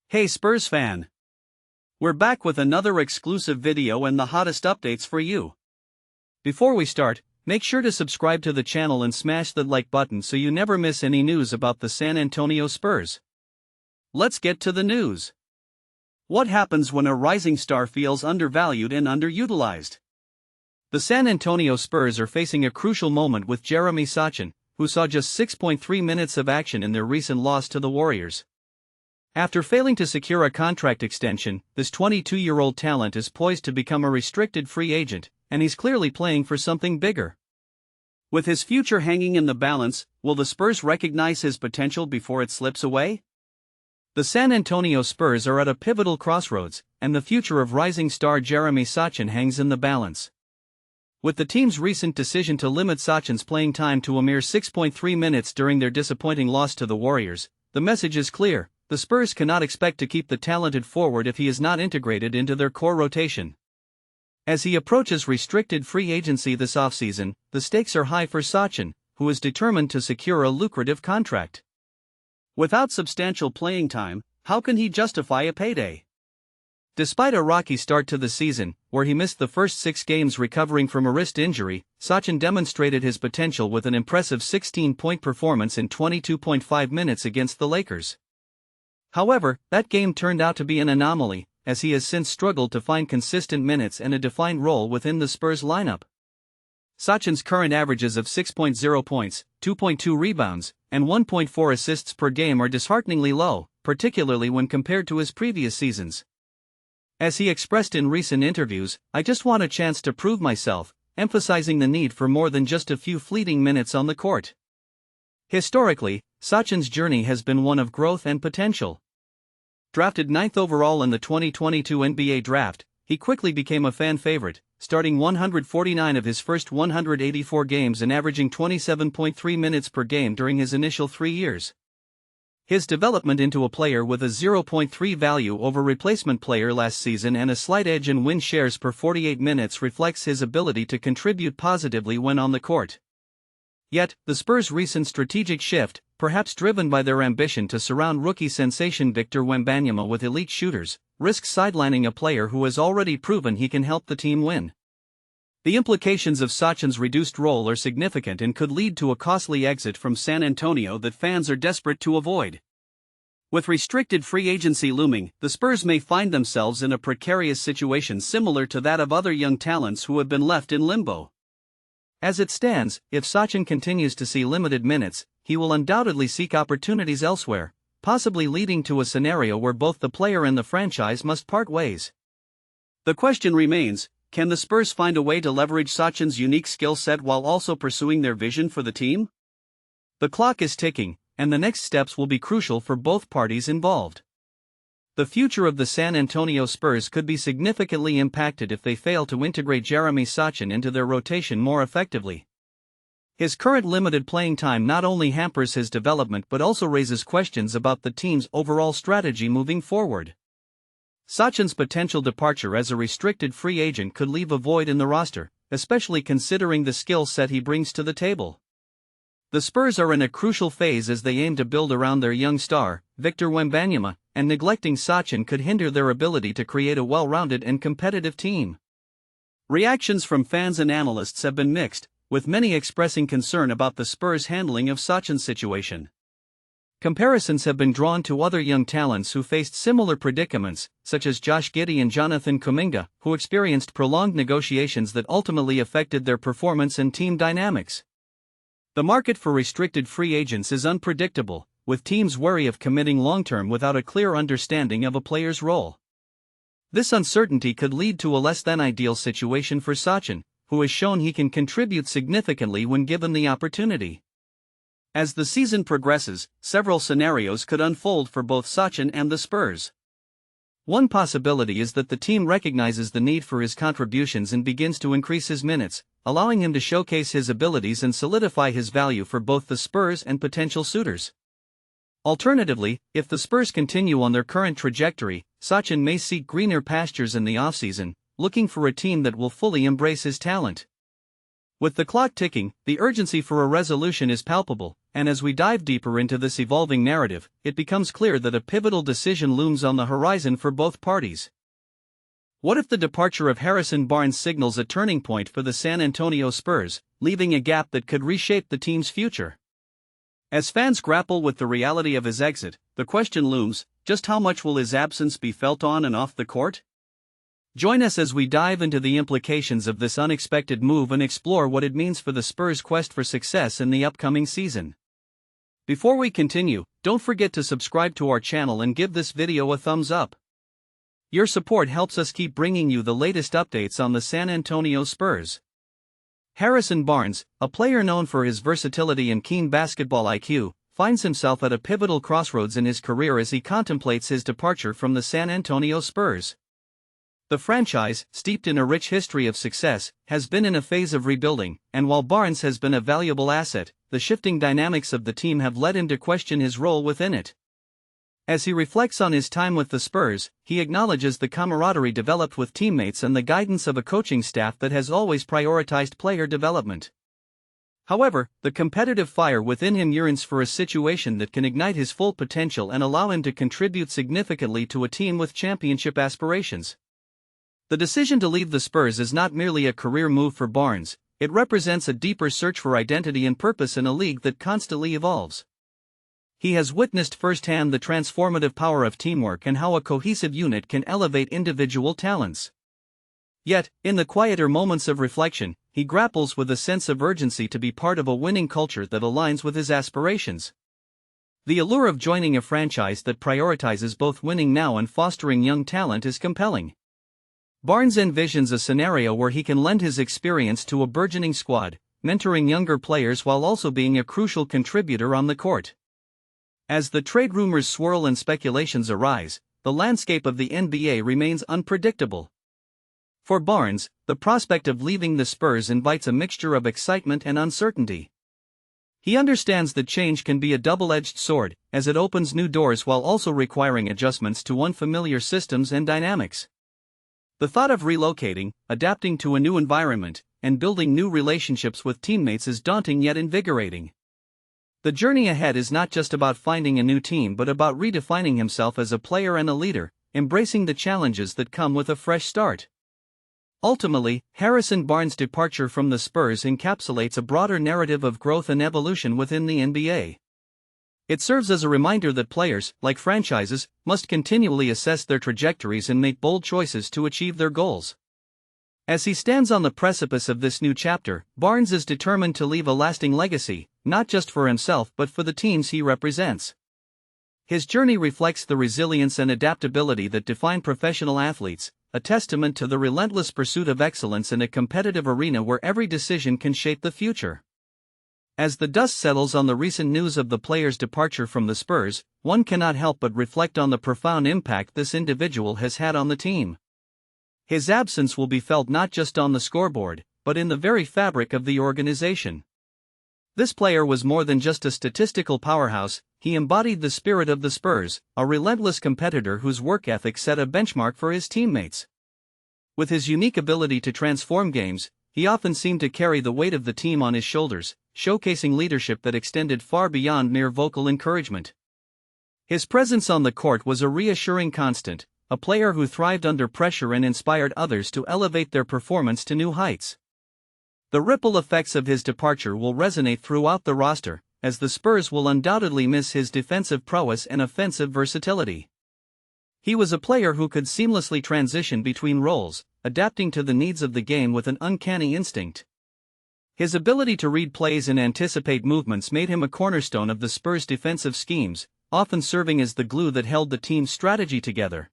Hey Spurs fan! We're back with another exclusive video and the hottest updates for you. Before we start, make sure to subscribe to the channel and smash the like button so you never miss any news about the San Antonio Spurs. Let's get to the news. What happens when a rising star feels undervalued and underutilized? The San Antonio Spurs are facing a crucial moment with Jeremy Sochan, who saw just 6.3 minutes of action in their recent loss to the Warriors. After failing to secure a contract extension, this 22-year-old talent is poised to become a restricted free agent, and he's clearly playing for something bigger. With his future hanging in the balance, will the Spurs recognize his potential before it slips away? The San Antonio Spurs are at a pivotal crossroads, and the future of rising star Jeremy Sochan hangs in the balance. With the team's recent decision to limit Sochan's playing time to a mere 6.3 minutes during their disappointing loss to the Warriors, the message is clear: the Spurs cannot expect to keep the talented forward if he is not integrated into their core rotation. As he approaches restricted free agency this offseason, the stakes are high for Sochan, who is determined to secure a lucrative contract. Without substantial playing time, how can he justify a payday? Despite a rocky start to the season, where he missed the first 6 games recovering from a wrist injury, Sochan demonstrated his potential with an impressive 16-point performance in 22.5 minutes against the Lakers. However, that game turned out to be an anomaly, as he has since struggled to find consistent minutes and a defined role within the Spurs lineup. Sochan's current averages of 6.0 points, 2.2 rebounds, and 1.4 assists per game are dishearteningly low, particularly when compared to his previous seasons. As he expressed in recent interviews, "I just want a chance to prove myself," emphasizing the need for more than just a few fleeting minutes on the court. Historically, Sochan's journey has been one of growth and potential. Drafted 9th overall in the 2022 NBA Draft, he quickly became a fan favorite, starting 149 of his first 184 games and averaging 27.3 minutes per game during his initial 3 years. His development into a player with a 0.3 value over replacement player last season and a slight edge in win shares per 48 minutes reflects his ability to contribute positively when on the court. Yet, the Spurs' recent strategic shift, perhaps driven by their ambition to surround rookie sensation Victor Wembanyama with elite shooters, risks sidelining a player who has already proven he can help the team win. The implications of Sochan's reduced role are significant and could lead to a costly exit from San Antonio that fans are desperate to avoid. With restricted free agency looming, the Spurs may find themselves in a precarious situation similar to that of other young talents who have been left in limbo. As it stands, if Sochan continues to see limited minutes, he will undoubtedly seek opportunities elsewhere, possibly leading to a scenario where both the player and the franchise must part ways. The question remains: can the Spurs find a way to leverage Sochan's unique skill set while also pursuing their vision for the team? The clock is ticking, and the next steps will be crucial for both parties involved. The future of the San Antonio Spurs could be significantly impacted if they fail to integrate Jeremy Sochan into their rotation more effectively. His current limited playing time not only hampers his development but also raises questions about the team's overall strategy moving forward. Sochan's potential departure as a restricted free agent could leave a void in the roster, especially considering the skill set he brings to the table. The Spurs are in a crucial phase as they aim to build around their young star, Victor Wembanyama, and neglecting Sochan could hinder their ability to create a well-rounded and competitive team. Reactions from fans and analysts have been mixed, with many expressing concern about the Spurs' handling of Sochan's situation. Comparisons have been drawn to other young talents who faced similar predicaments, such as Josh Giddey and Jonathan Kuminga, who experienced prolonged negotiations that ultimately affected their performance and team dynamics. The market for restricted free agents is unpredictable, with teams wary of committing long-term without a clear understanding of a player's role. This uncertainty could lead to a less-than-ideal situation for Sochan, who has shown he can contribute significantly when given the opportunity. As the season progresses, several scenarios could unfold for both Sochan and the Spurs. One possibility is that the team recognizes the need for his contributions and begins to increase his minutes, allowing him to showcase his abilities and solidify his value for both the Spurs and potential suitors. Alternatively, if the Spurs continue on their current trajectory, Sochan may seek greener pastures in the offseason, looking for a team that will fully embrace his talent. With the clock ticking, the urgency for a resolution is palpable, and as we dive deeper into this evolving narrative, it becomes clear that a pivotal decision looms on the horizon for both parties. What if the departure of Harrison Barnes signals a turning point for the San Antonio Spurs, leaving a gap that could reshape the team's future? As fans grapple with the reality of his exit, the question looms, just how much will his absence be felt on and off the court? Join us as we dive into the implications of this unexpected move and explore what it means for the Spurs' quest for success in the upcoming season. Before we continue, don't forget to subscribe to our channel and give this video a thumbs up. Your support helps us keep bringing you the latest updates on the San Antonio Spurs. Harrison Barnes, a player known for his versatility and keen basketball IQ, finds himself at a pivotal crossroads in his career as he contemplates his departure from the San Antonio Spurs. The franchise, steeped in a rich history of success, has been in a phase of rebuilding, and while Barnes has been a valuable asset, the shifting dynamics of the team have led him to question his role within it. As he reflects on his time with the Spurs, he acknowledges the camaraderie developed with teammates and the guidance of a coaching staff that has always prioritized player development. However, the competitive fire within him yearns for a situation that can ignite his full potential and allow him to contribute significantly to a team with championship aspirations. The decision to leave the Spurs is not merely a career move for Barnes, it represents a deeper search for identity and purpose in a league that constantly evolves. He has witnessed firsthand the transformative power of teamwork and how a cohesive unit can elevate individual talents. Yet, in the quieter moments of reflection, he grapples with a sense of urgency to be part of a winning culture that aligns with his aspirations. The allure of joining a franchise that prioritizes both winning now and fostering young talent is compelling. Barnes envisions a scenario where he can lend his experience to a burgeoning squad, mentoring younger players while also being a crucial contributor on the court. As the trade rumors swirl and speculations arise, the landscape of the NBA remains unpredictable. For Barnes, the prospect of leaving the Spurs invites a mixture of excitement and uncertainty. He understands that change can be a double-edged sword, as it opens new doors while also requiring adjustments to unfamiliar systems and dynamics. The thought of relocating, adapting to a new environment, and building new relationships with teammates is daunting yet invigorating. The journey ahead is not just about finding a new team but about redefining himself as a player and a leader, embracing the challenges that come with a fresh start. Ultimately, Harrison Barnes' departure from the Spurs encapsulates a broader narrative of growth and evolution within the NBA. It serves as a reminder that players, like franchises, must continually assess their trajectories and make bold choices to achieve their goals. As he stands on the precipice of this new chapter, Barnes is determined to leave a lasting legacy, not just for himself but for the teams he represents. His journey reflects the resilience and adaptability that define professional athletes, a testament to the relentless pursuit of excellence in a competitive arena where every decision can shape the future. As the dust settles on the recent news of the player's departure from the Spurs, one cannot help but reflect on the profound impact this individual has had on the team. His absence will be felt not just on the scoreboard, but in the very fabric of the organization. This player was more than just a statistical powerhouse, he embodied the spirit of the Spurs, a relentless competitor whose work ethic set a benchmark for his teammates. With his unique ability to transform games, he often seemed to carry the weight of the team on his shoulders, showcasing leadership that extended far beyond mere vocal encouragement. His presence on the court was a reassuring constant, a player who thrived under pressure and inspired others to elevate their performance to new heights. The ripple effects of his departure will resonate throughout the roster, as the Spurs will undoubtedly miss his defensive prowess and offensive versatility. He was a player who could seamlessly transition between roles, adapting to the needs of the game with an uncanny instinct. His ability to read plays and anticipate movements made him a cornerstone of the Spurs' defensive schemes, often serving as the glue that held the team's strategy together.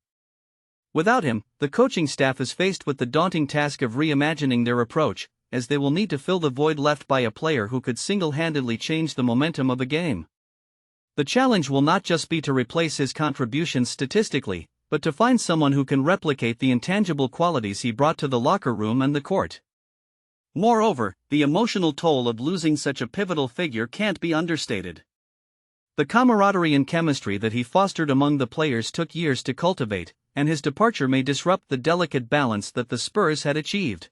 Without him, the coaching staff is faced with the daunting task of reimagining their approach, as they will need to fill the void left by a player who could single-handedly change the momentum of a game. The challenge will not just be to replace his contributions statistically, but to find someone who can replicate the intangible qualities he brought to the locker room and the court. Moreover, the emotional toll of losing such a pivotal figure can't be understated. The camaraderie and chemistry that he fostered among the players took years to cultivate, and his departure may disrupt the delicate balance that the Spurs had achieved.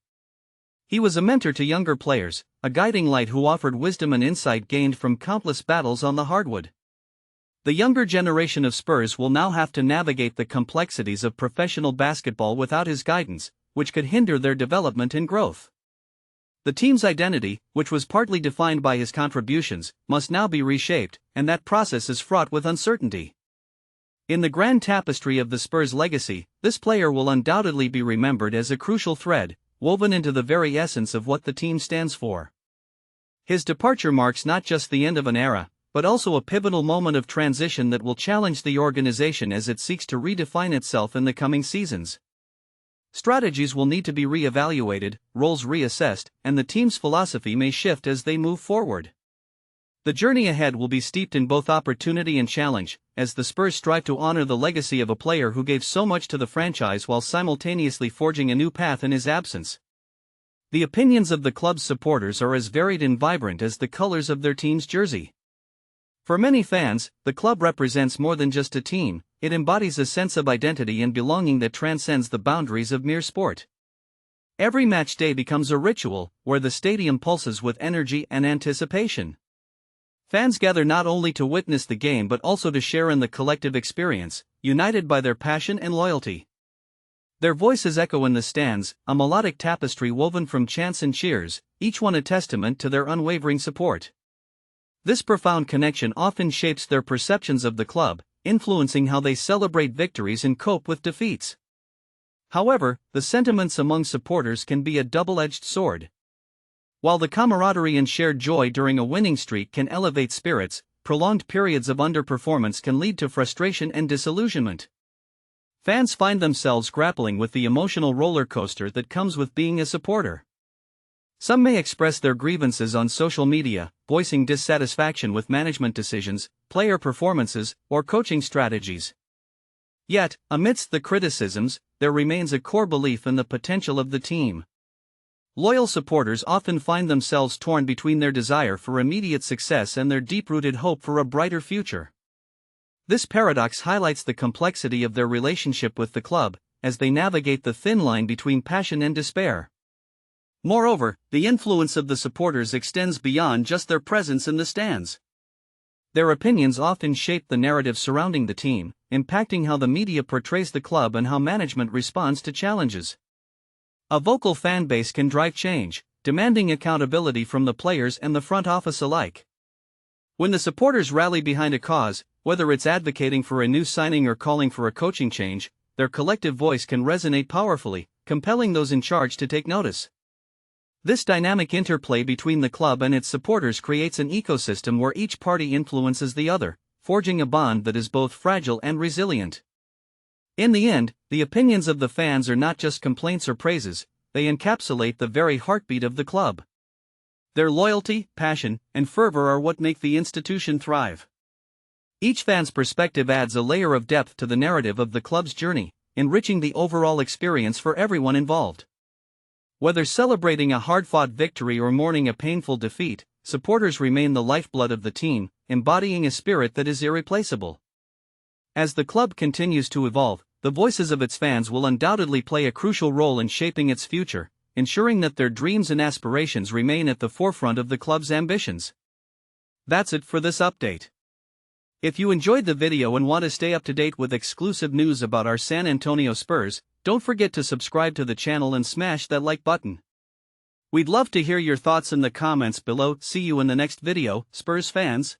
He was a mentor to younger players, a guiding light who offered wisdom and insight gained from countless battles on the hardwood. The younger generation of Spurs will now have to navigate the complexities of professional basketball without his guidance, which could hinder their development and growth. The team's identity, which was partly defined by his contributions, must now be reshaped, and that process is fraught with uncertainty. In the grand tapestry of the Spurs' legacy, this player will undoubtedly be remembered as a crucial thread, woven into the very essence of what the team stands for. His departure marks not just the end of an era, but also a pivotal moment of transition that will challenge the organization as it seeks to redefine itself in the coming seasons. Strategies will need to be re-evaluated, roles reassessed, and the team's philosophy may shift as they move forward. The journey ahead will be steeped in both opportunity and challenge, as the Spurs strive to honor the legacy of a player who gave so much to the franchise while simultaneously forging a new path in his absence. The opinions of the club's supporters are as varied and vibrant as the colors of their team's jersey. For many fans, the club represents more than just a team. It embodies a sense of identity and belonging that transcends the boundaries of mere sport. Every match day becomes a ritual, where the stadium pulses with energy and anticipation. Fans gather not only to witness the game but also to share in the collective experience, united by their passion and loyalty. Their voices echo in the stands, a melodic tapestry woven from chants and cheers, each one a testament to their unwavering support. This profound connection often shapes their perceptions of the club, influencing how they celebrate victories and cope with defeats. However, the sentiments among supporters can be a double-edged sword. While the camaraderie and shared joy during a winning streak can elevate spirits, prolonged periods of underperformance can lead to frustration and disillusionment. Fans find themselves grappling with the emotional roller coaster that comes with being a supporter. Some may express their grievances on social media, voicing dissatisfaction with management decisions, player performances, or coaching strategies. Yet, amidst the criticisms, there remains a core belief in the potential of the team. Loyal supporters often find themselves torn between their desire for immediate success and their deep-rooted hope for a brighter future. This paradox highlights the complexity of their relationship with the club, as they navigate the thin line between passion and despair. Moreover, the influence of the supporters extends beyond just their presence in the stands. Their opinions often shape the narrative surrounding the team, impacting how the media portrays the club and how management responds to challenges. A vocal fan base can drive change, demanding accountability from the players and the front office alike. When the supporters rally behind a cause, whether it's advocating for a new signing or calling for a coaching change, their collective voice can resonate powerfully, compelling those in charge to take notice. This dynamic interplay between the club and its supporters creates an ecosystem where each party influences the other, forging a bond that is both fragile and resilient. In the end, the opinions of the fans are not just complaints or praises, they encapsulate the very heartbeat of the club. Their loyalty, passion, and fervor are what make the institution thrive. Each fan's perspective adds a layer of depth to the narrative of the club's journey, enriching the overall experience for everyone involved. Whether celebrating a hard-fought victory or mourning a painful defeat, supporters remain the lifeblood of the team, embodying a spirit that is irreplaceable. As the club continues to evolve, the voices of its fans will undoubtedly play a crucial role in shaping its future, ensuring that their dreams and aspirations remain at the forefront of the club's ambitions. That's it for this update. If you enjoyed the video and want to stay up to date with exclusive news about our San Antonio Spurs, don't forget to subscribe to the channel and smash that like button. We'd love to hear your thoughts in the comments below. See you in the next video, Spurs fans.